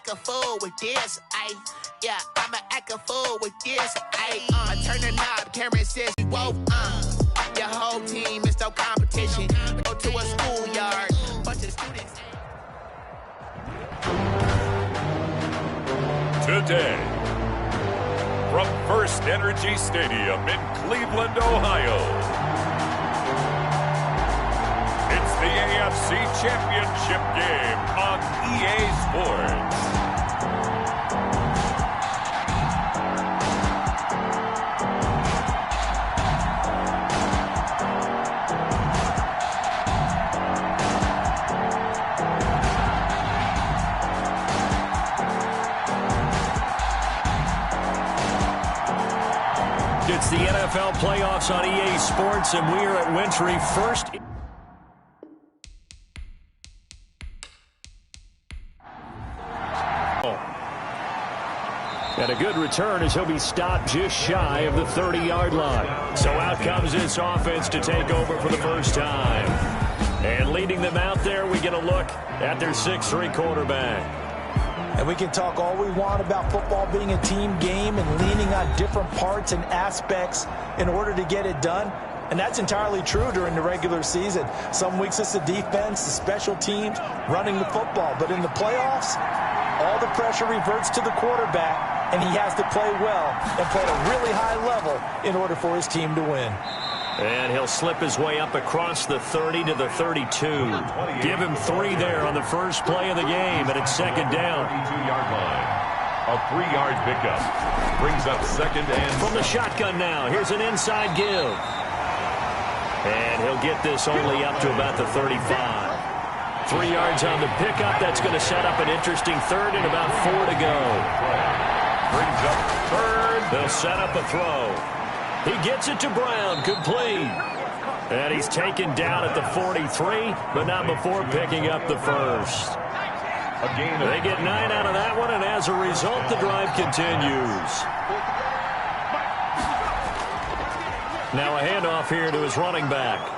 act a fool with this, yeah, I'ma act a fool with this, I turn the knob, camera says, whoa, your whole team is no competition. Go to a schoolyard, bunch of students. Today, from First Energy Stadium in Cleveland, Ohio, it's the AFC Championship game on EA Sports. It's the NFL playoffs on EA Sports, and we are at Wintry first. And a good return as he'll be stopped just shy of the 30-yard line. So out comes this offense to take over for the first time. And leading them out there, we get a look at their 6'3" quarterback. And we can talk all we want about football being a team game and leaning on different parts and aspects in order to get it done. And that's entirely true during the regular season. Some weeks it's the defense, the special teams, running the football. But in the playoffs, all the pressure reverts to the quarterback, and he has to play well and play at a really high level in order for his team to win. And he'll slip his way up across the 30 to the 32. Give him 3 there on the first play of the game, and it's second down. 32-yard line. A 3-yard pickup brings up second and from the shotgun now. Here's an inside give. And he'll get this only up to about the 35. 3 yards on the pickup. That's going to set up an interesting third and about 4 to go. Brings up third. They'll set up a throw. He gets it to Brown, complete. And he's taken down at the 43, but not before picking up the first. They get 9 out of that one, and as a result, the drive continues. Now a handoff here to his running back.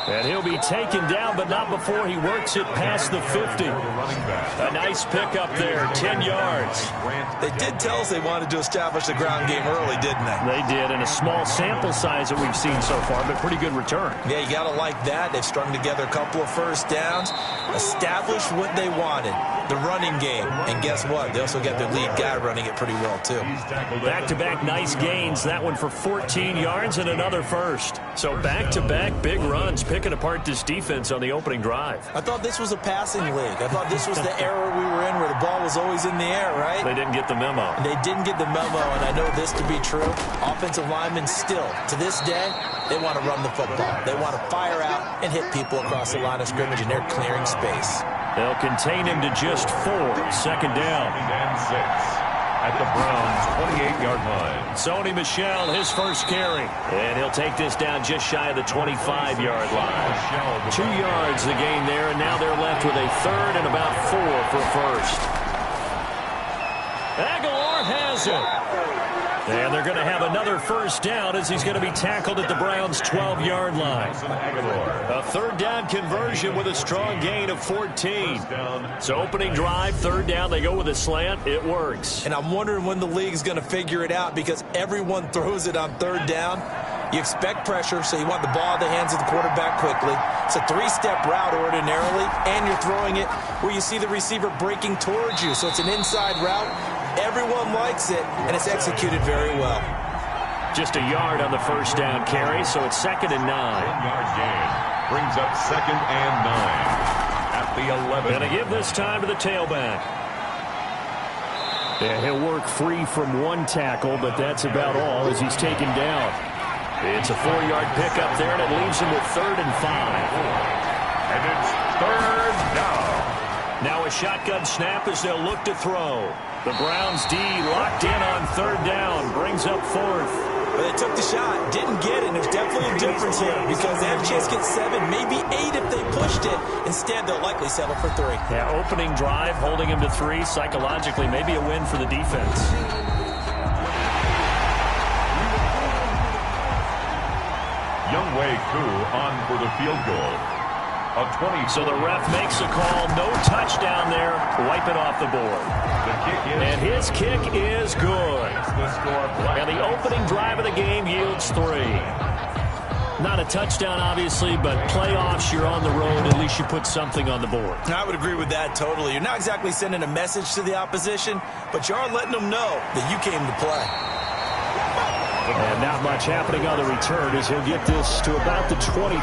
And he'll be taken down, but not before he works it past the 50. A nice pickup there, 10 yards. They did tell us they wanted to establish the ground game early, didn't they? They did, and a small sample size that we've seen so far, but pretty good return. Yeah, you got to like that. They've strung together a couple of first downs, established what they wanted, the running game. And guess what? They also got their lead guy running it pretty well, too. Back-to-back nice gains. That one for 14 yards and another first. So back-to-back big runs, picking apart this defense on the opening drive. I thought this was a passing league. I thought this was the era we were in where the ball was always in the air, right? They didn't get the memo. They didn't get the memo, and I know this to be true. Offensive linemen still, to this day, they want to run the football. They want to fire out and hit people across the line of scrimmage, and they're clearing space. They'll contain him to just 4. Second down. And 6. At the Browns' 28-yard line. Sony Michel, his first carry. And he'll take this down just shy of the 25-yard line. 2 yards the gain there, and now they're left with a third and about 4 for first. Aguilar has it. And they're going to have another first down as he's going to be tackled at the Browns' 12-yard line. A third down conversion with a strong gain of 14. So opening drive, third down, they go with a slant. It works. And I'm wondering when the league's going to figure it out because everyone throws it on third down. You expect pressure, so you want the ball in the hands of the quarterback quickly. It's a 3-step route ordinarily, and you're throwing it where you see the receiver breaking towards you. So it's an inside route. Everyone likes it, and it's executed very well. Just a yard on the first down carry, so it's second and 9. 1-yard gain brings up second and 9 at the 11. Going to give this time to the tailback. Yeah, he'll work free from one tackle, but that's about all as he's taken down. It's a 4-yard pickup there, and it leaves him with third and 5. And it's third down. Now a shotgun snap as they'll look to throw. The Browns D locked in on third down, brings up fourth. But they took the shot, didn't get it, and there's definitely a difference here because they have a chance to get 7, maybe 8 if they pushed it. Instead, they'll likely settle for 3. Yeah, opening drive, holding him to 3, psychologically, maybe a win for the defense. Younghoe Koo on for the field goal. of 20. So the ref makes a call. No touchdown there. Wipe it off the board. And his kick is good. And the opening drive of the game yields 3. Not a touchdown, obviously, but playoffs, you're on the road. At least you put something on the board. I would agree with that totally. You're not exactly sending a message to the opposition, but you are letting them know that you came to play. And not much happening on the return as he'll get this to about the 23.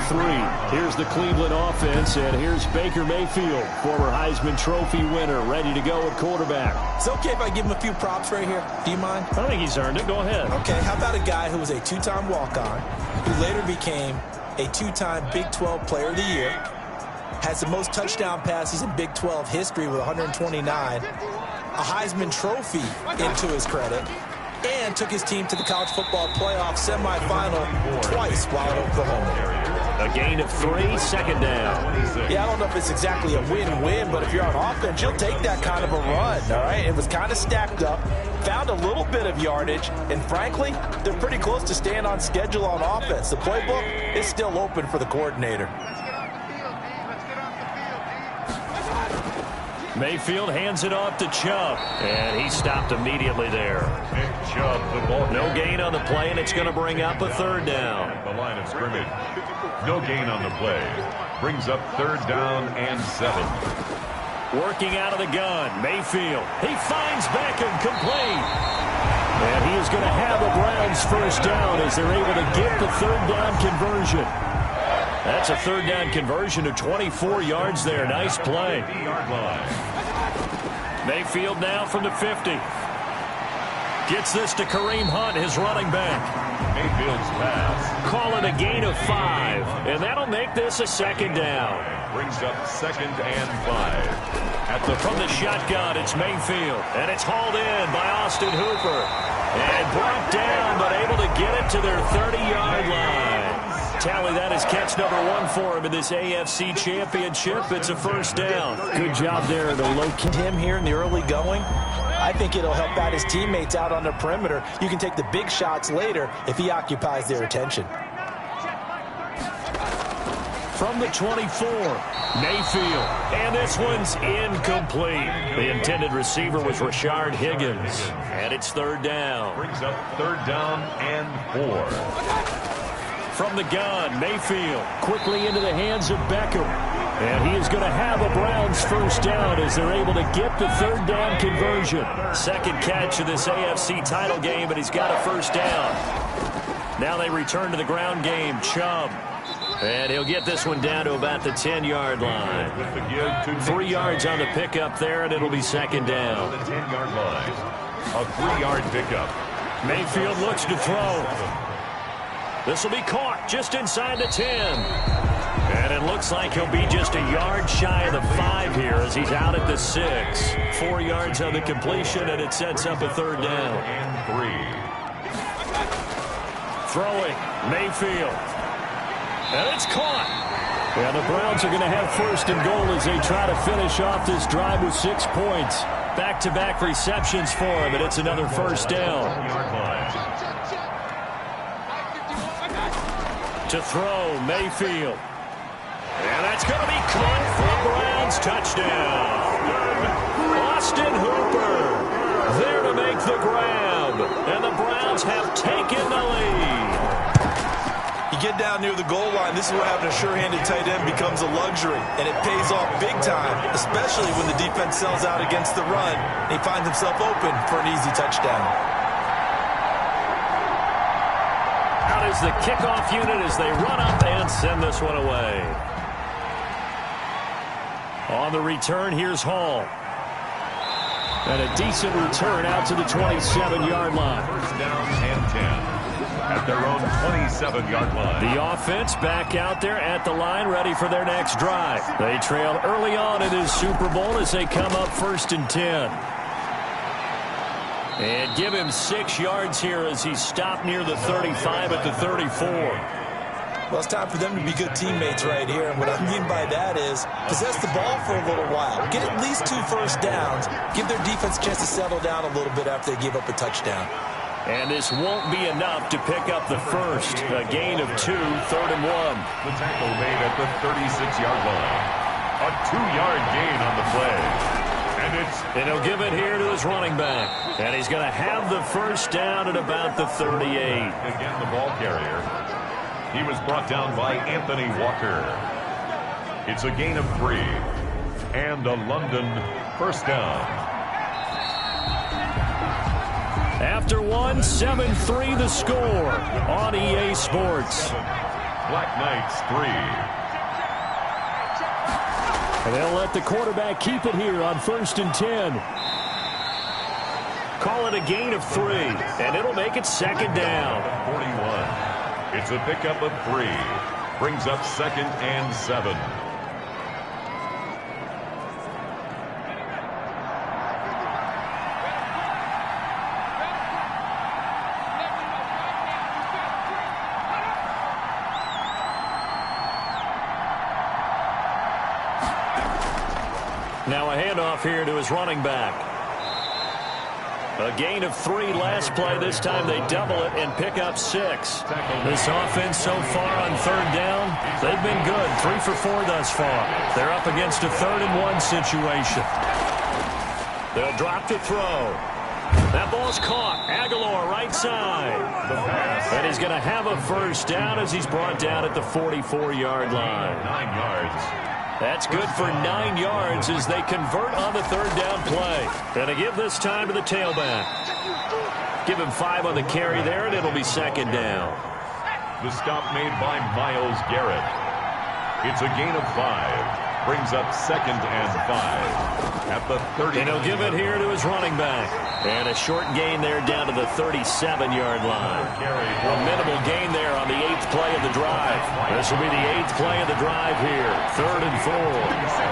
Here's the Cleveland offense, and here's Baker Mayfield, former Heisman Trophy winner, ready to go at quarterback. It's okay if I give him a few props right here. Do you mind? I think he's earned it. Go ahead. Okay, how about a guy who was a 2-time walk-on, who later became a 2-time Big 12 Player of the Year, has the most touchdown passes in Big 12 history with 129, a Heisman Trophy into his credit, and took his team to the college football playoff semifinal twice while at Oklahoma. A gain of 3, second down. Yeah, I don't know if it's exactly a win-win, but if you're on offense, you'll take that kind of a run, all right? It was kind of stacked up, found a little bit of yardage, and frankly, they're pretty close to staying on schedule on offense. The playbook is still open for the coordinator. Mayfield hands it off to Chubb, and he stopped immediately there. Chubb, the ball. No gain on the play, and it's going to bring up a third down. The line of scrimmage. No gain on the play. Brings up 3rd down and 7. Working out of the gun, Mayfield. He finds Beckham, complete. And he is going to have the Browns first down as they're able to get the 3rd down conversion. That's a 3rd down conversion of 24 yards there. Nice play. Mayfield now from the 50. Gets this to Kareem Hunt, his running back. Mayfield's pass. Call it a gain of 5, and that'll make this a 2nd down. Brings up 2nd and 5. From the shotgun, it's Mayfield, and it's hauled in by Austin Hooper. And brought down, but able to get it to their 30-yard line. Tally, that is catch number 1 for him in this AFC Championship. It's a first down. Good job there to locate him here in the early going. I think it'll help out his teammates out on the perimeter. You can take the big shots later if he occupies their attention. From the 24, Mayfield, and this one's incomplete. The intended receiver was Rashard Higgins, and it's 3rd down. Brings up 3rd down and 4. From the gun, Mayfield quickly into the hands of Beckham. And he is going to have a Browns first down as they're able to get the 3rd down conversion. 2nd catch of this AFC title game, but he's got a first down. Now they return to the ground game. Chubb. And he'll get this one down to about the 10-yard line. 3 yards on the pickup there, and it'll be 2nd down. The 10-yard line. A 3-yard pickup. Mayfield looks to throw. This will be caught just inside the 10. And it looks like he'll be just a yard shy of the 5 here as he's out at the 6. 4 yards on the completion, and it sets up a 3rd down. And 3. Throwing, Mayfield. And it's caught. And the Browns are going to have 1st and goal as they try to finish off this drive with 6 points. Back-to-back receptions for him, and it's another first down. To throw, Mayfield. And that's going to be caught for the Browns. Touchdown. Austin Hooper there to make the grab. And the Browns have taken the lead. You get down near the goal line, this is what having a sure-handed tight end becomes a luxury. And it pays off big time, especially when the defense sells out against the run. And he finds himself open for an easy touchdown. Is the kickoff unit as they run up and send this one away. On the return, here's Hall. And a decent return out to the 27-yard line. First down and 10 at their own 27-yard line. The offense back out there at the line, ready for their next drive. They trailed early on in his Super Bowl as they come up 1st and 10. And give him 6 yards here as he stopped near the 35 at the 34. Well, it's time for them to be good teammates right here. And what I mean by that is possess the ball for a little while. Get at least 2 first downs. Give their defense a chance to settle down a little bit after they give up a touchdown. And this won't be enough to pick up the first. A gain of 2, 3rd and 1. The tackle made at the 36-yard line. A 2-yard gain on the play. And he'll give it here to his running back. And he's going to have the first down at about the 38. Again, the ball carrier. He was brought down by Anthony Walker. It's a gain of 3. And a London first down. After 1, 7-3 the score on EA Sports. Black Knights 3. And they'll let the quarterback keep it here on 1st and 10. Call it a gain of 3, and it'll make it 2nd down. 41. It's a pickup of 3. Brings up 2nd and 7. Now a handoff here to his running back. A gain of 3 last play. This time they double it and pick up 6. This offense so far on 3rd down, they've been good. 3 for 4 thus far. They're up against a 3rd and 1 situation. They'll drop to throw. That ball's caught. Aguilar right side. And he's going to have a first down as he's brought down at the 44-yard line. 9 yards. That's good for 9 yards as they convert on the 3rd down play. And to give this time to the tailback. Give him 5 on the carry there, and it'll be 2nd down. The stop made by Myles Garrett. It's a gain of 5. Brings up 2nd and 5. At the 30. And he'll give it here to his running back. And a short gain there down to the 37-yard line. A minimal gain there on the 8th play of the drive. This will be the 8th play of the drive here. 3rd and 4.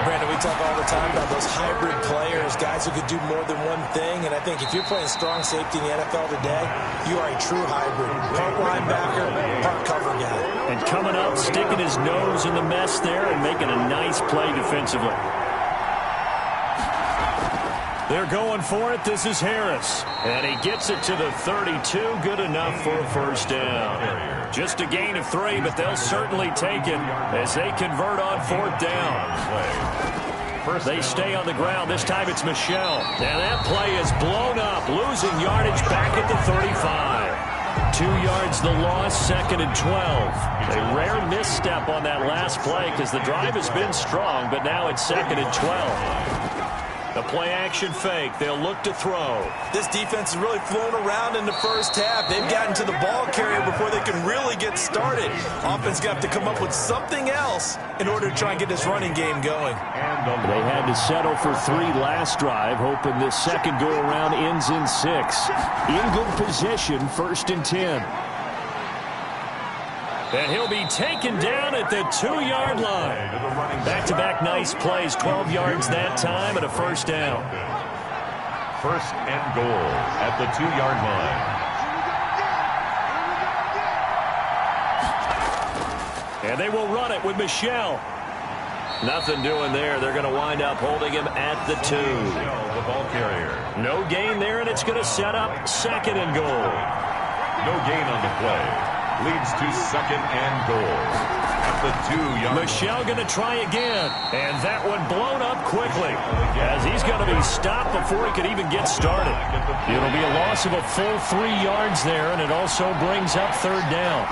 Brandon, we talk all the time about those hybrid players, guys who could do more than one thing. And I think if you're playing strong safety in the NFL today, you are a true hybrid. Part linebacker, part cover guy. And coming up, sticking his nose in the mess there and making a nice play defensively. They're going for it. This is Harris. And he gets it to the 32. Good enough for a first down. Just a gain of 3, but they'll certainly take it as they convert on 4th down. They stay on the ground. This time it's Michel. And that play is blown up, losing yardage back at the 35. 2 yards the loss, 2nd and 12. A rare misstep on that last play because the drive has been strong, but now it's 2nd and 12. The play-action fake. They'll look to throw. This defense has really flown around in the first half. They've gotten to the ball carrier before they can really get started. Offense going to have to come up with something else in order to try and get this running game going. They had to settle for 3 last drive, hoping this second go-around ends in 6. In good position, 1st and 10. And he'll be taken down at the 2-yard line. Back-to-back nice plays, 12 yards that time and a first down. 1st and goal at the 2-yard line. And they will run it with Michel. Nothing doing there. They're going to wind up holding him at the 2. The ball carrier. No gain there, and it's going to set up 2nd and goal. No gain on the play. Leads to 2nd and goal. At the 2-yard line. Michel going to try again. And that one blown up quickly as he's going to be stopped before he could even get started. It'll be a loss of a full 3 yards there, and it also brings up 3rd down.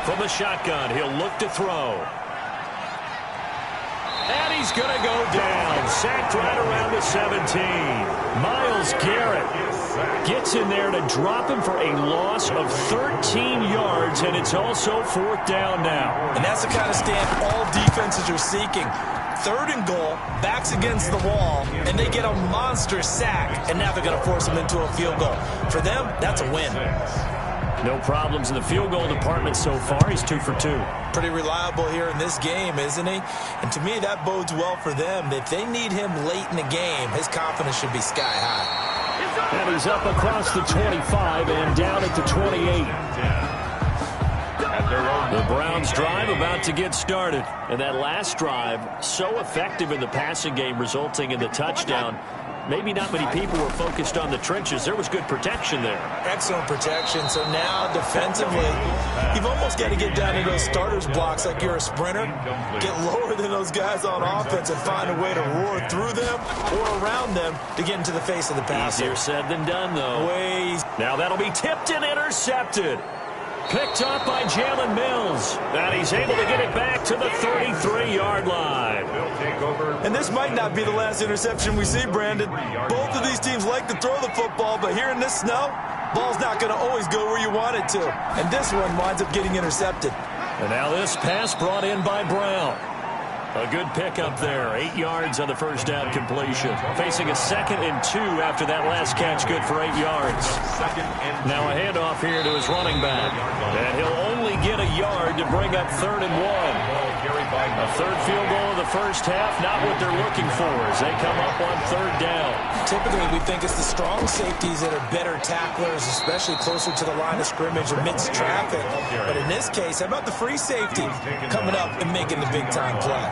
From the shotgun, he'll look to throw. And he's going to go down. Sacked right around the 17. Myles Garrett gets in there to drop him for a loss of 13 yards, and it's also 4th down now. And that's the kind of stand all defenses are seeking. 3rd and goal, backs against the wall, and they get a monster sack, and now they're going to force him into a field goal. For them, that's a win. No problems in the field goal department so far. He's 2 for 2. Pretty reliable here in this game, isn't he? And to me, that bodes well for them. If they need him late in the game, his confidence should be sky high. And he's up across the 25 and down at the 28. The Browns drive about to get started. And that last drive, so effective in the passing game, resulting in the touchdown. Maybe not many people were focused on the trenches. There was good protection there. Excellent protection. So now defensively, you've almost got to get down to those starters blocks like you're a sprinter. Get lower than those guys on offense and find a way to roar through them or around them to get into the face of the passer. Easier said than done, though. Now that'll be tipped and intercepted. Picked up by Jalen Mills. And he's able to get it back to the 33-yard line. And this might not be the last interception we see, Brandon. Both of these teams like to throw the football, but here in this snow, ball's not going to always go where you want it to. And this one winds up getting intercepted. And now this pass brought in by Brown. A good pickup there. 8 yards on the first down completion. Facing a 2nd and 2 after that last catch. Good for 8 yards. Now a handoff here to his running back. And he'll only get a yard to bring up 3rd and 1. A third field goal of the first half. Not what they're looking for as they come up on 3rd down. Typically, we think it's the strong safeties that are better tacklers, especially closer to the line of scrimmage amidst traffic. But in this case, how about the free safety coming up and making the big-time play?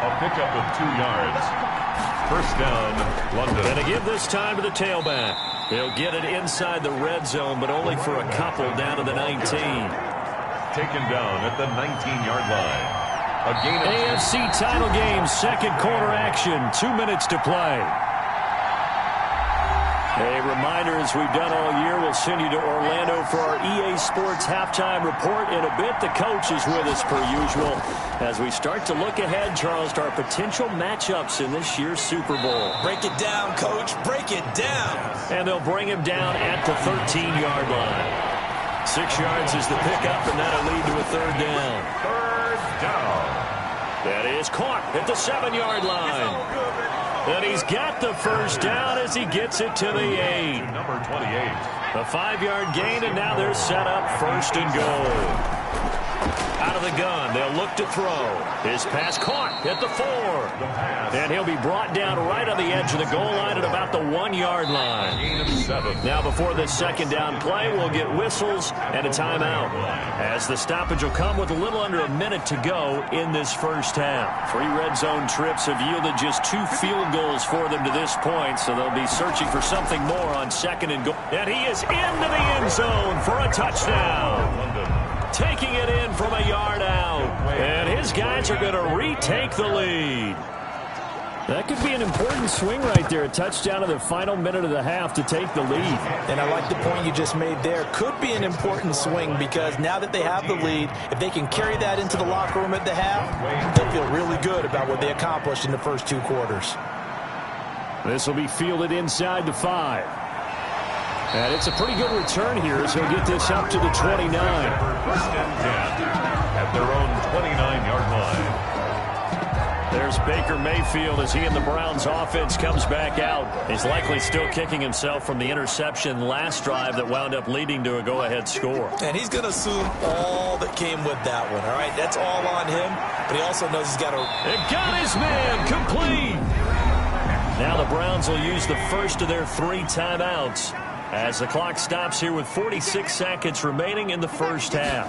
A pickup of 2 yards. First down, London. And to give this time to the tailback. He'll get it inside the red zone, but only for a couple down to the 19. Taken down at the 19-yard line. A gain of AFC title game, second quarter action. 2 minutes to play. A reminder, as we've done all year, we'll send you to Orlando for our EA Sports halftime report. In a bit, the coach is with us per usual as we start to look ahead, Charles, to our potential matchups in this year's Super Bowl. Break it down, Coach. Break it down. And they'll bring him down at the 13-yard line. 6 yards is the pickup, and that'll lead to a 3rd down. 3rd down. That is caught at the 7-yard line. And he's got the first down as he gets it to the 8. Number 28. A 5-yard gain, and now they're set up 1st and goal. Out of the gun, they'll look to throw. His pass caught at the 4. And he'll be brought down right on the edge of the goal line at about the 1-yard line. Gain of 7. Now before this 2nd down play, we'll get whistles and a timeout, as the stoppage will come with a little under a minute to go in this first half. 3 red zone trips have yielded just 2 field goals for them to this point, so they'll be searching for something more on 2nd and goal. And he is into the end zone for a touchdown. Taking it in from a yard out. And his guys are going to retake the lead. That could be an important swing right there. A touchdown in the final minute of the half to take the lead. And I like the point you just made there. Could be an important swing because now that they have the lead, if they can carry that into the locker room at the half, they'll feel really good about what they accomplished in the first 2 quarters. This will be fielded inside the 5. And it's a pretty good return here as he'll get this up to the 29. 1st and 10 at their own 29-yard line. There's Baker Mayfield as he and the Browns offense comes back out. He's likely still kicking himself from the interception last drive that wound up leading to a go-ahead score. And he's going to assume all that came with that one, all right? That's all on him, but he also knows he's got to... It got his man complete. Now the Browns will use the first of their 3 timeouts as the clock stops here with 46 seconds remaining in the first half.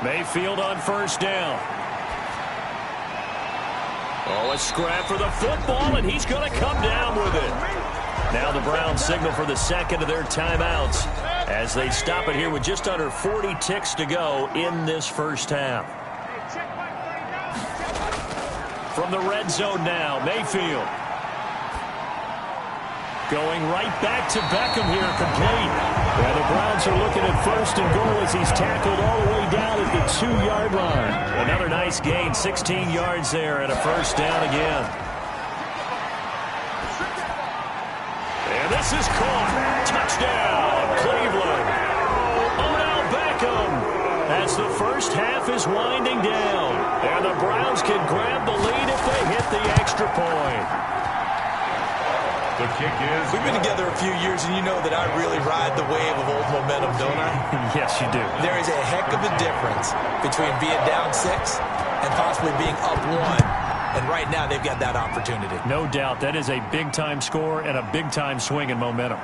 Mayfield on 1st down. Oh, a scrap for the football, and he's going to come down with it. Now the Browns signal for the 2nd of their timeouts as they stop it here with just under 40 ticks to go in this first half. From the red zone now, Mayfield. Going right back to Beckham here, complete. And the Browns are looking at 1st and goal as he's tackled all the way down at the 2-yard line. Another nice gain, 16 yards there, and a 1st down again. And this is caught. Touchdown, Cleveland. Odell Beckham as the first half is winding down. And the Browns can grab the lead if they hit the extra point. The kick is... We've been together a few years, and you know that I really ride the wave of old momentum, don't I? Yes, you do. There is a heck of a difference between being down 6 and possibly being up 1. And right now, they've got that opportunity. No doubt. That is a big-time score and a big-time swing in momentum.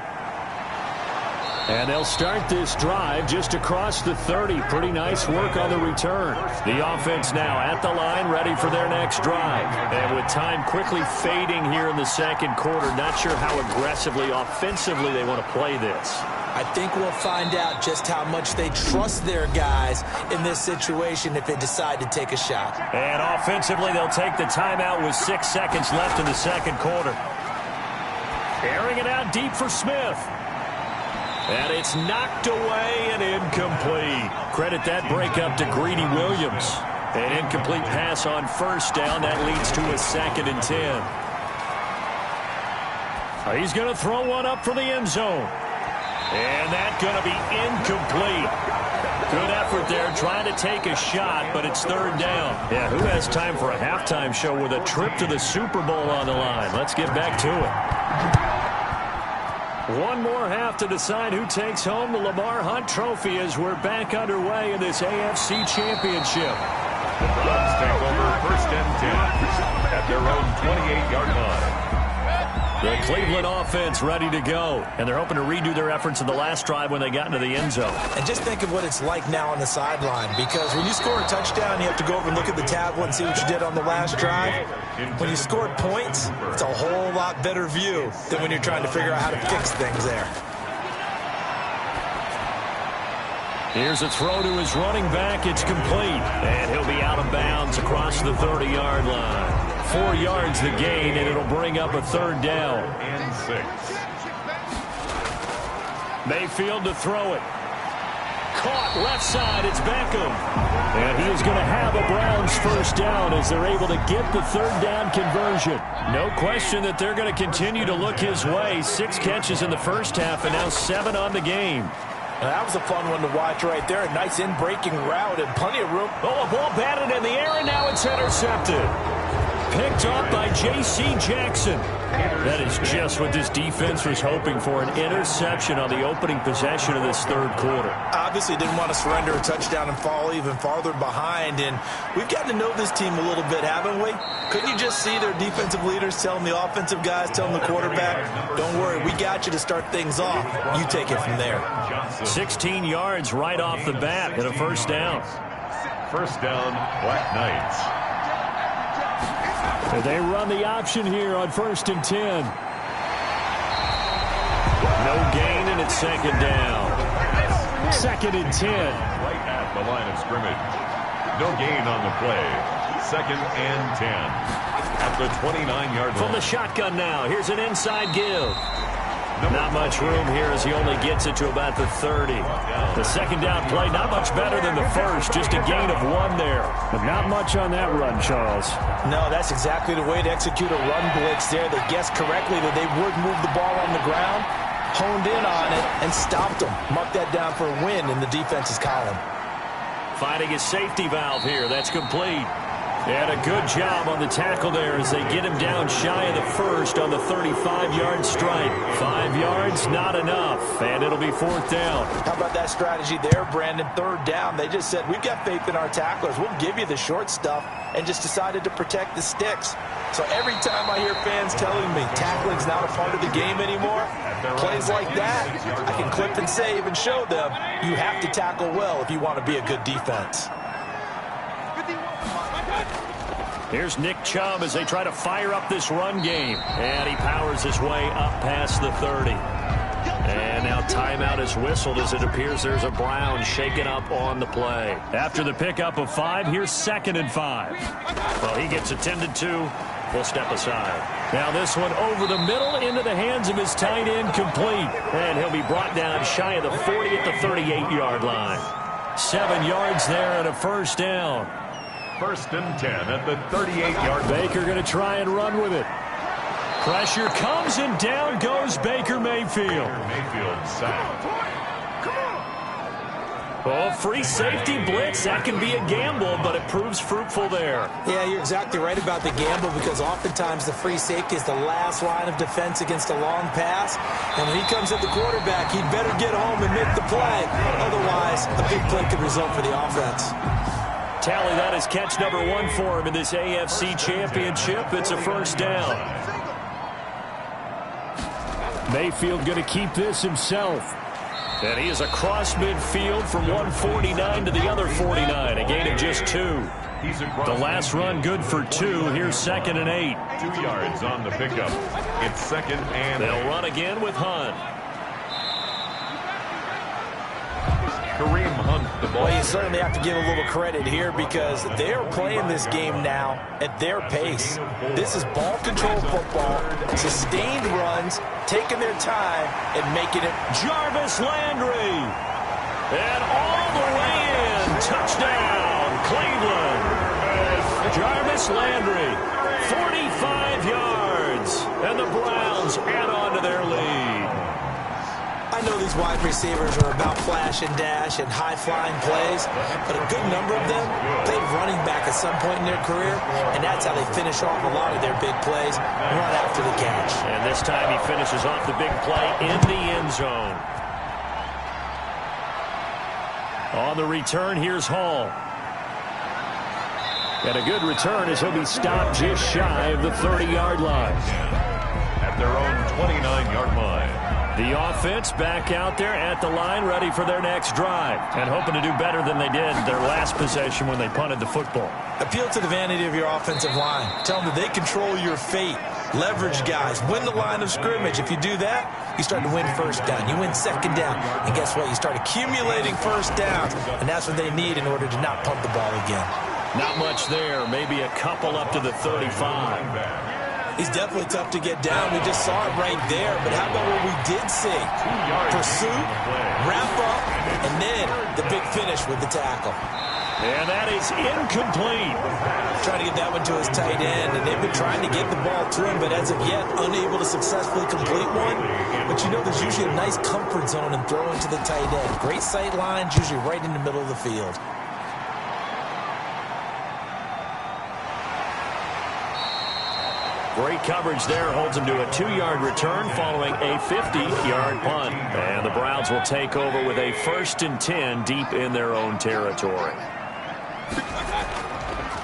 And they'll start this drive just across the 30. Pretty nice work on the return. The offense now at the line, ready for their next drive. And with time quickly fading here in the second quarter, not sure how aggressively, offensively they want to play this. I think we'll find out just how much they trust their guys in this situation if they decide to take a shot. And offensively, they'll take the timeout with 6 seconds left in the second quarter. Airing it out deep for Smith. And it's knocked away and incomplete. Credit that breakup to Greedy Williams. An incomplete pass on first down. That leads to a 2nd and 10. He's going to throw one up for the end zone. And that's going to be incomplete. Good effort there trying to take a shot, but it's 3rd down. Yeah, who has time for a halftime show with a trip to the Super Bowl on the line? Let's get back to it. One more half to decide who takes home the Lamar Hunt Trophy as we're back underway in this AFC Championship. The Browns take over 1st and 10 at their own 28-yard line. The Cleveland offense ready to go, and they're hoping to redo their efforts in the last drive when they got into the end zone. And just think of what it's like now on the sideline, because when you score a touchdown, you have to go over and look at the tablet and see what you did on the last drive. When you scored points, it's a whole lot better view than when you're trying to figure out how to fix things there. Here's a throw to his running back. It's complete, and he'll be out of bounds across the 30-yard line. 4 yards the gain, and it'll bring up a 3rd down. And 6. Mayfield to throw it. Caught left side. It's Beckham. And he is going to have a Browns 1st down as they're able to get the 3rd down conversion. No question that they're going to continue to look his way. 6 catches in the first half and now 7 on the game. That was a fun one to watch right there. A nice in-breaking route and plenty of room. Oh, a ball batted in the air, and now it's intercepted. Picked up by J.C. Jackson. That is just what this defense was hoping for, an interception on the opening possession of this 3rd quarter. Obviously didn't want to surrender a touchdown and fall even farther behind, and we've gotten to know this team a little bit, haven't we? Couldn't you just see their defensive leaders telling the offensive guys, telling the quarterback, don't worry, we got you to start things off. You take it from there. 16 yards right off the bat and a 1st down. 1st down, Black Knights. They run the option here on 1st and 10. No gain, and it's 2nd down. 2nd and 10. Right at the line of scrimmage. No gain on the play. 2nd and 10. At the 29-yard line. From the shotgun now. Here's an inside give. Not much room here as he only gets it to about the 30. The 2nd down play, not much better than the first. Just a gain of 1 there. But not much on that run, Charles. No, that's exactly the way to execute a run blitz there. They guessed correctly that they would move the ball on the ground, honed in on it, and stopped them. Marked that down for a win in the defense's column. Finding a safety valve here. That's complete. And a good job on the tackle there as they get him down shy of the first on the 35-yard strike. 5 yards, not enough, and it'll be 4th down. How about that strategy there, Brandon? 3rd down. They just said, we've got faith in our tacklers. We'll give you the short stuff, and just decided to protect the sticks. So every time I hear fans telling me tackling's not a part of the game anymore, plays like that, I can clip and save and show them you have to tackle well if you want to be a good defense. Here's Nick Chubb as they try to fire up this run game. And he powers his way up past the 30. And now timeout is whistled as it appears there's a Brown shaken up on the play. After the pickup of 5, here's 2nd and 5. Well, he gets attended to. We'll step aside. Now this one over the middle into the hands of his tight end, complete. And he'll be brought down shy of the 40 at the 38-yard line. 7 yards there and a 1st down. 1st and 10 at the 38-yard line. Baker going to try and run with it. Pressure comes and down goes Baker Mayfield. Mayfield sacked. Oh, free safety blitz. That can be a gamble, but it proves fruitful there. Yeah, you're exactly right about the gamble, because oftentimes the free safety is the last line of defense against a long pass. And when he comes at the quarterback, he'd better get home and make the play. Otherwise, a big play could result for the offense. Tally, that is catch number 1 for him in this AFC Championship. It's a 1st down. Mayfield going to keep this himself. And he is across midfield from 149 to the other 49, a gain of just 2. The last run good for 2. Here's 2nd and 8. 2 yards on the pickup. It's 2nd and 8. They'll run again with Hunt. Kareem Hunt, the ball. Well, you certainly have to give a little credit here because they're playing this game now at their pace. This is ball control football, sustained runs, taking their time and making it. Jarvis Landry. And all the way in. Touchdown, Cleveland. Jarvis Landry, 45 yards. And the Browns add on to their lead. I know these wide receivers are about flash and dash and high-flying plays, but a good number of them played running back at some point in their career, and that's how they finish off a lot of their big plays, run after the catch. And this time he finishes off the big play in the end zone. On the return, here's Hall. And a good return as he'll be stopped just shy of the 30-yard line. At their own 29-yard line. The offense back out there at the line, ready for their next drive, and hoping to do better than they did their last possession when they punted the football. Appeal to the vanity of your offensive line. Tell them that they control your fate. Leverage guys. Win the line of scrimmage. If you do that, you start to win first down. You win second down. And guess what? You start accumulating first downs, and that's what they need in order to not punt the ball again. Not much there. Maybe a couple up to the 35. He's definitely tough to get down. We just saw it right there. But how about what we did see? Pursuit, wrap up, and then the big finish with the tackle. And that is incomplete. Trying to get that one to his tight end, and they've been trying to get the ball to him, but as of yet, unable to successfully complete one. But you know there's usually a nice comfort zone in throwing to the tight end. Great sight lines, usually right in the middle of the field. Great coverage there, holds him to a 2-yard return following a 50-yard punt. And the Browns will take over with a 1st and 10 deep in their own territory.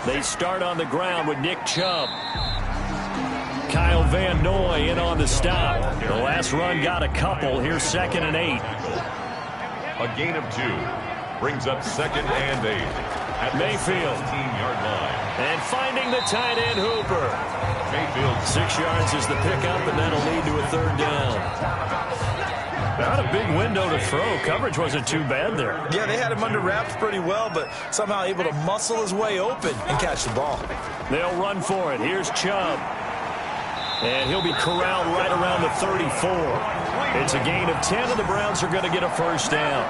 They start on the ground with Nick Chubb. Kyle Van Noy in on the stop. The last run got a couple. Here's 2nd and 8. A gain of 2 brings up 2nd and 8 at Mayfield. 15-yard line. And finding the tight end Hooper. Mayfield. 6 yards is the pickup, and that'll lead to a 3rd down. Not a big window to throw. Coverage wasn't too bad there. Yeah, they had him under wraps pretty well, but somehow able to muscle his way open and catch the ball. They'll run for it. Here's Chubb. And he'll be corraled right around the 34. It's a gain of 10, and the Browns are going to get a 1st down.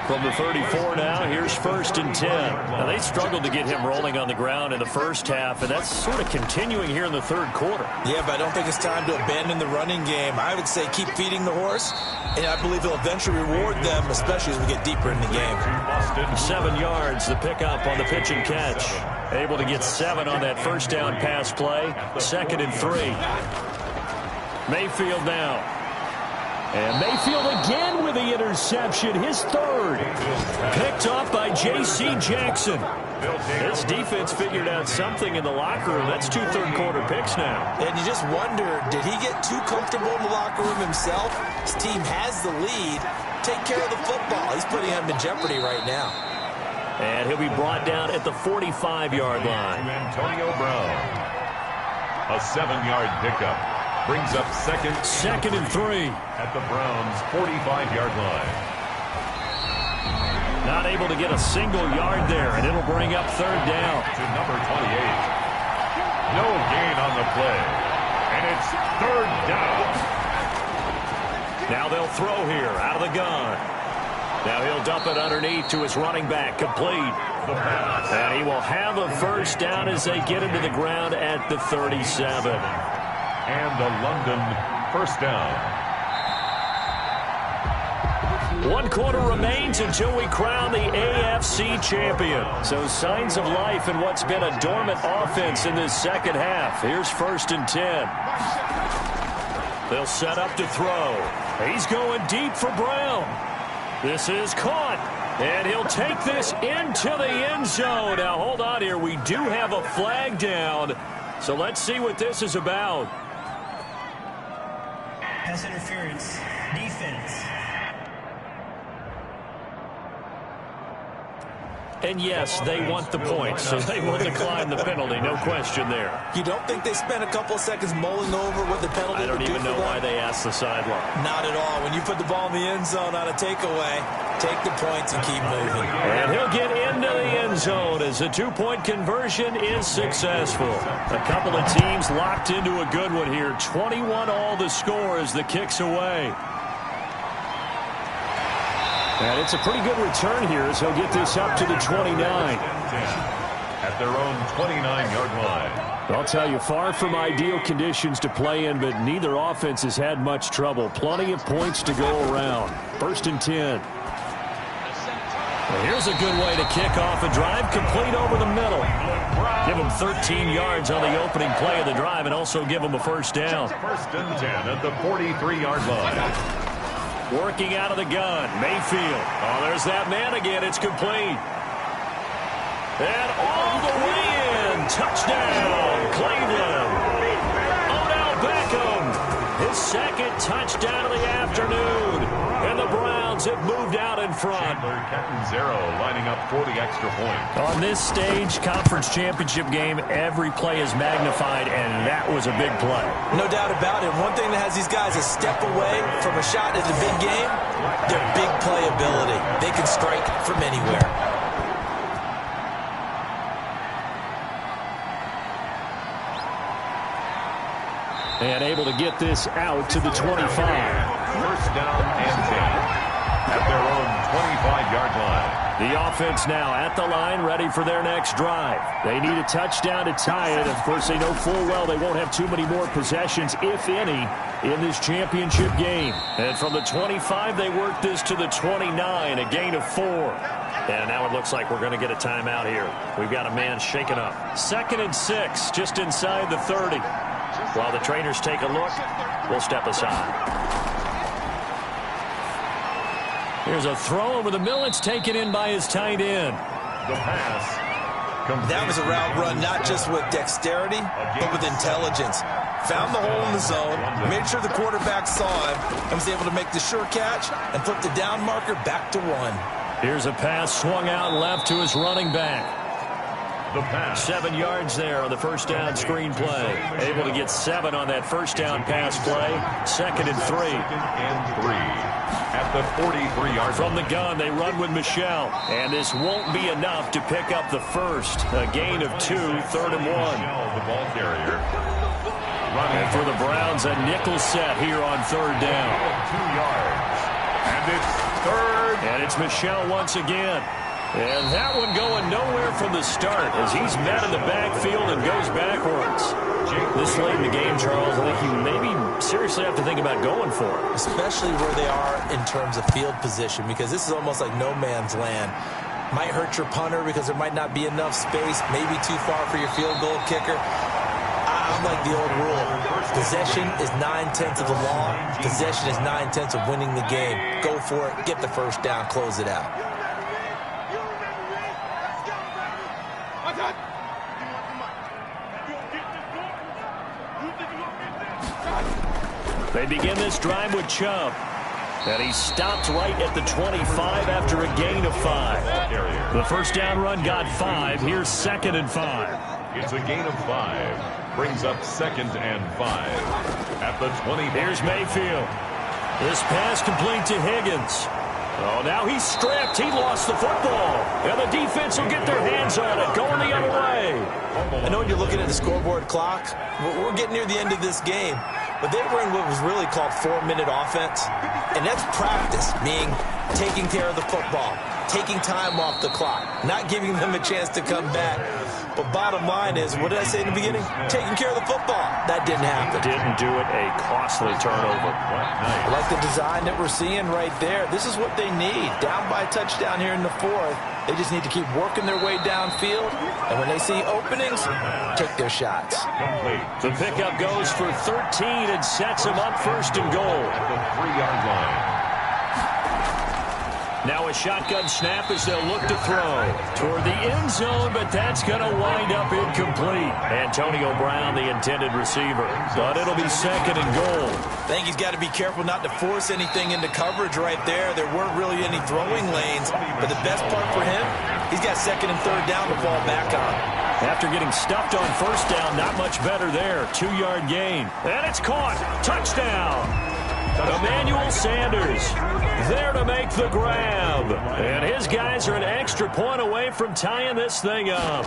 From the 34 now, here's 1st and 10. Now, they struggled to get him rolling on the ground in the first half, and that's sort of continuing here in the 3rd quarter. Yeah, but I don't think it's time to abandon the running game. I would say keep feeding the horse, and I believe he'll eventually reward them, especially as we get deeper in the game. 7 yards, the pickup on the pitch and catch. Able to get 7 on that 1st down pass play. 2nd and 3. Mayfield now. And Mayfield again with the interception, his 3rd. Picked off by J.C. Jackson. This defense figured out something in the locker room. That's 2 third-quarter picks now. And you just wonder, did he get too comfortable in the locker room himself? His team has the lead. Take care of the football. He's putting him in jeopardy right now. And he'll be brought down at the 45-yard line. Antonio Brown. A 7-yard pickup. Brings up 2nd and 3. At the Browns' 45-yard line. Not able to get a single yard there, and it'll bring up 3rd down. To number 28. No gain on the play. And it's 3rd down. Now they'll throw here out of the gun. Now he'll dump it underneath to his running back, complete. And he will have a 1st down as they get him to the ground at the 37. And the London 1st down. 1 quarter remains until we crown the AFC champion. So signs of life in what's been a dormant offense in this 2nd half. Here's 1st and 10. They'll set up to throw. He's going deep for Brown. This is caught. And he'll take this into the end zone. Now hold on here. We do have a flag down. So let's see what this is about. Pass interference. Defense. And yes, they want the points, so they will decline the penalty, no question there. You don't think they spent a couple of seconds mulling over what the penalty I don't even know why they asked the sideline. Not at all. When you put the ball in the end zone on a takeaway, take the points and keep moving. And he'll get into the end zone as the two-point conversion is successful. A couple of teams locked into a good one here. 21 all the score as the kick's away. And it's a pretty good return here as he'll get this up to the 29. At their own 29-yard line. I'll tell you, far from ideal conditions to play in, but neither offense has had much trouble. Plenty of points to go around. 1st and 10. Well, here's a good way to kick off a drive, complete over the middle. Give them 13 yards on the opening play of the drive and also give them a first down. 1st and 10 at the 43-yard line. Working out of the gun, Mayfield. Oh, there's that man again. It's complete. And all the way in. Touchdown, Cleveland. Odell Beckham. His 2nd touchdown of the afternoon. And the Browns have moved out in front. Catanzaro lining up for the extra point. On this stage, conference championship game, every play is magnified, and that was a big play. No doubt about it. One thing that has these guys a step away from a shot at the big game, their big playability. They can strike from anywhere. And able to get this out to the 25. 1st down and 10 at their own 25-yard line. The offense now at the line, ready for their next drive. They need a touchdown to tie it. Of course, they know full well they won't have too many more possessions, if any, in this championship game. And from the 25, they work this to the 29, a gain of 4. And now it looks like we're going to get a timeout here. We've got a man shaken up. 2nd and 6, just inside the 30. While the trainers take a look, we'll step aside. Here's a throw over the middle. It's taken in by his tight end. The pass. That was a route run not just with dexterity, but with intelligence. Found the hole in the zone, made sure the quarterback saw him, and was able to make the sure catch and flip the down marker back to 1. Here's a pass swung out left to his running back. The pass. 7 yards there on the first down screen play. Able to get 7 on that first down pass play. 2nd and 3. 2nd and 3 at the 43-yard From the gun, they run with Michel. And this won't be enough to pick up the first. A gain of 2, 3rd and 1. The ball carrier. And for the Browns, a nickel set here on 3rd down. 2 yards. And it's 3rd. And it's Michel once again. And that one going nowhere from the start as he's met in the backfield and goes backwards. This late in the game, Charles, I think you maybe seriously have to think about going for it. Especially where they are in terms of field position, because this is almost like no man's land. Might hurt your punter because there might not be enough space, maybe too far for your field goal kicker. I'm like the old rule. Possession is 9/10 of the law. Possession is 9/10 of winning the game. Go for it, get the first down, close it out. They begin this drive with Chubb. And he stopped right at the 25 after a gain of 5. The first down run got 5. Here's 2nd and 5. It's a gain of 5. Brings up 2nd and 5 at the 20. Here's Mayfield. This pass complete to Higgins. Oh, now he's stripped. He lost the football. And the defense will get their hands on it, going the other way. I know you're looking at the scoreboard clock. We're getting near the end of this game. But they were in what was really called 4-minute offense. And that's practice, meaning taking care of the football, taking time off the clock, not giving them a chance to come back. But bottom line is, what did I say in the beginning? Taking care of the football. That didn't happen. Didn't do it. A costly turnover. I like the design that we're seeing right there. This is what they need. Down by a touchdown here in the 4th. They just need to keep working their way downfield. And when they see openings, take their shots. The pickup goes for 13 and sets them up 1st and goal. At the 3-yard line. Now a shotgun snap as they'll look to throw toward the end zone, but that's going to wind up incomplete. Antonio Brown, the intended receiver, but it'll be second and goal. I think he's got to be careful not to force anything into coverage right there. There weren't really any throwing lanes, but the best part for him, he's got second and third down to fall back on. After getting stuffed on first down, not much better there. 2-yard gain. And it's caught. Touchdown. Emmanuel Sanders there to make the grab. And his guys are an extra point away from tying this thing up.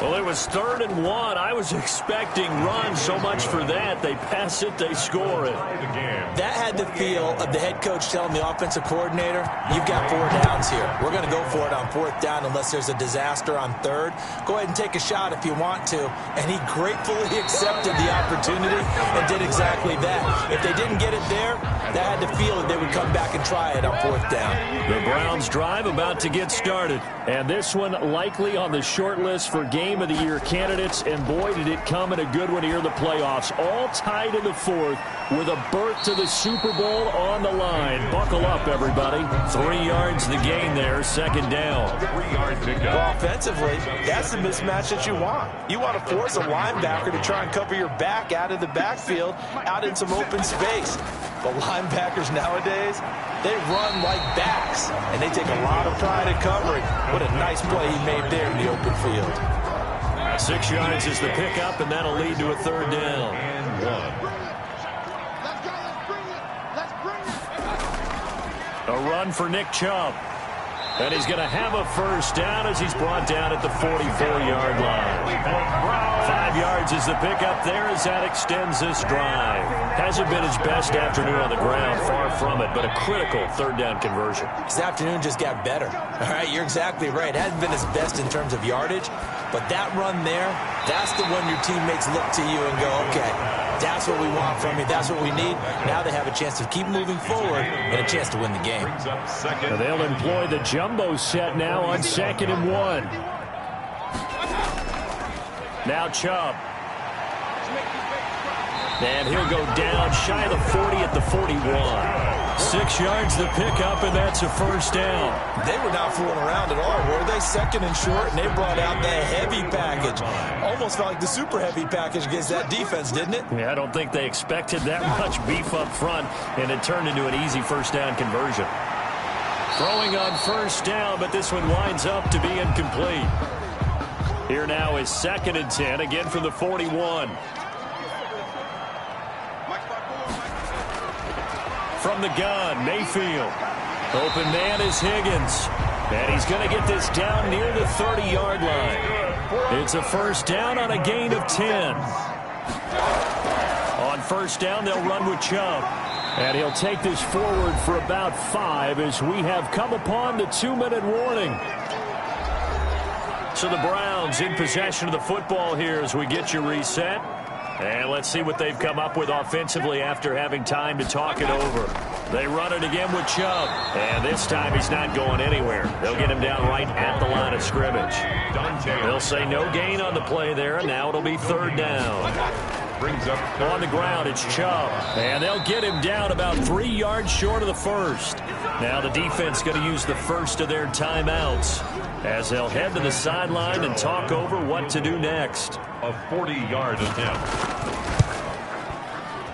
Well, it was 3rd and 1. I was expecting run so much for that. They pass it, they score it. That had the feel of the head coach telling the offensive coordinator, you've got 4 downs here. We're going to go for it on 4th down unless there's a disaster on 3rd. Go ahead and take a shot if you want to. And he gratefully accepted the opportunity and did exactly that. If they didn't get it there, that had the feel that they would come back and try it on 4th down. The Browns drive about to get started. And this one likely on the short list for Game of the Year candidates, and boy, did it come in a good one here in the playoffs. All tied in the 4th with a berth to the Super Bowl on the line. Buckle up, everybody. 3 yards the gain there, 2nd down. 3-yard pickup. Well, offensively, that's the mismatch that you want. You want to force a linebacker to try and cover your back out of the backfield, out in some open space. But linebackers nowadays, they run like backs, and they take a lot of pride in covering. What a nice play he made there in the open field. 6 yards is the pickup, and that'll lead to a 3rd down. And 1. A run for Nick Chubb. And he's going to have a 1st down as he's brought down at the 44-yard line. 5 yards is the pickup there as that extends this drive. Hasn't been his best afternoon on the ground, far from it, but a critical 3rd down conversion. This afternoon just got better. All right, you're exactly right. It hasn't been his best in terms of yardage, but that run there, that's the one your teammates look to you and go, okay, that's what we want from you. That's what we need. Now they have a chance to keep moving forward and a chance to win the game. And they'll employ the jumbo set now on 2nd and 1. Now Chubb. And he'll go down shy of the 40 at the 41. 6 yards the pickup, and that's a 1st down. They were not fooling around at all, were they? 2nd and short, and they brought out the heavy package. Almost felt like the super heavy package against that defense, didn't it? Yeah, I don't think they expected that much beef up front, and it turned into an easy 1st down conversion. Throwing on 1st down, but this one winds up to be incomplete. Here now is 2nd and 10, again from the 41. From the gun, Mayfield. Open man is Higgins. And he's going to get this down near the 30-yard line. It's a 1st down on a gain of 10. On 1st down, they'll run with Chubb. And he'll take this forward for about 5 as we have come upon the 2-minute warning. So the Browns in possession of the football here as we get you reset. And let's see what they've come up with offensively after having time to talk it over. They run it again with Chubb. And this time he's not going anywhere. They'll get him down right at the line of scrimmage. They'll say no gain on the play there, and now it'll be 3rd down. Brings up on the ground, it's Chubb. And they'll get him down about 3 yards short of the 1st. Now the defense going to use the first of their timeouts as they'll head to the sideline and talk over what to do next. A 40-yard attempt.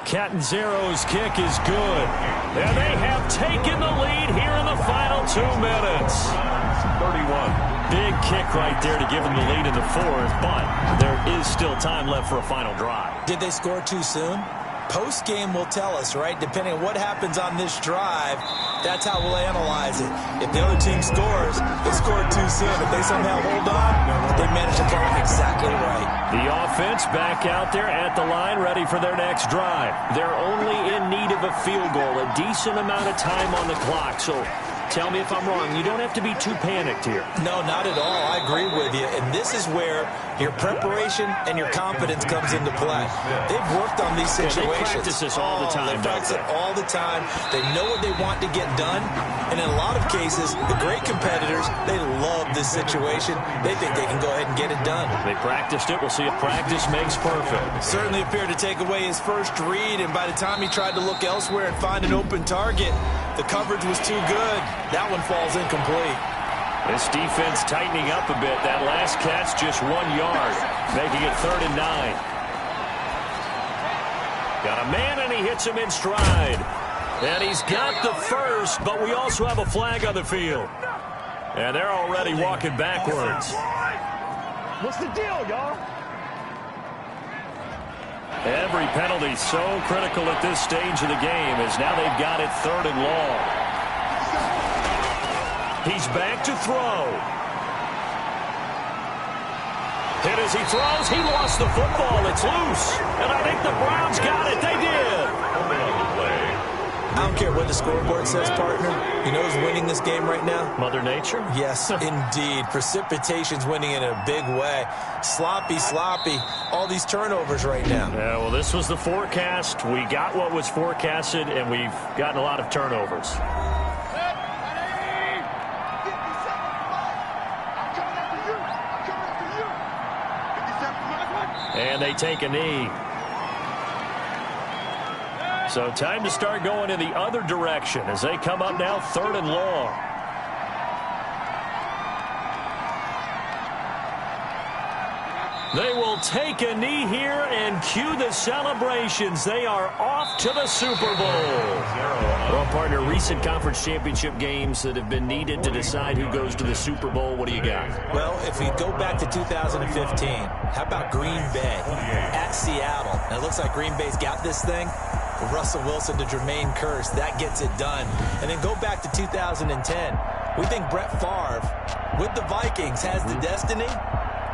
Catanzaro's kick is good. And they have taken the lead here in the final 2 minutes. 31. Big kick right there to give them the lead in the 4th, but there is still time left for a final drive. Did they score too soon? Post-game will tell us, right? Depending on what happens on this drive, that's how we'll analyze it. If the other team scores, they scored too soon. If they somehow hold on, they manage to call it exactly right. The offense back out there at the line, ready for their next drive. They're only in need of a field goal, a decent amount of time on the clock. So tell me if I'm wrong. You don't have to be too panicked here. No, not at all. I agree with you. And this is where your preparation and your confidence comes into play. They've worked on these situations. They practice this all the time. They practice it all the time. They know what they want to get done. And in a lot of cases, the great competitors, they love this situation. They think they can go ahead and get it done. They practiced it. We'll see if practice makes perfect. Certainly appeared to take away his first read, and by the time he tried to look elsewhere and find an open target, The coverage was too good. That one falls incomplete. This defense tightening up a bit. That last catch just 1 yard, making it 3rd and 9. Got a man, and he hits him in stride. And he's got the first, but we also have a flag on the field. And they're already walking backwards. What's the deal, y'all? Every penalty so critical at this stage of the game, as now they've got it 3rd and long. He's back to throw. And as he throws, he lost the football. It's loose. And I think the Browns got it. They did. I don't care what the scoreboard says, partner. You know who's winning this game right now? Mother Nature? Yes, indeed. Precipitation's winning in a big way. Sloppy. All these turnovers right now. Yeah, well, this was the forecast. We got what was forecasted, and we've gotten a lot of turnovers. And they take a knee. So time to start going in the other direction as they come up now 3rd and long. They will take a knee here and cue the celebrations. They are off to the Super Bowl. Well, partner, recent conference championship games that have been needed to decide who goes to the Super Bowl. What do you got? Well, if we go back to 2015, how about Green Bay at Seattle? Now, it looks like Green Bay's got this thing. Russell Wilson to Jermaine Kearse, that gets it done. And then go back to 2010. We think Brett Favre with the Vikings has the destiny,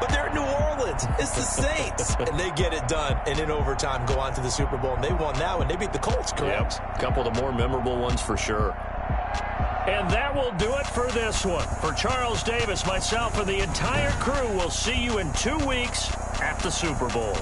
but they're in New Orleans. It's the Saints. And they get it done. And in overtime, go on to the Super Bowl. And they won that one. They beat the Colts, correct? Yep. A couple of the more memorable ones for sure. And that will do it for this one. For Charles Davis, myself, and the entire crew, we'll see you in 2 weeks at the Super Bowl.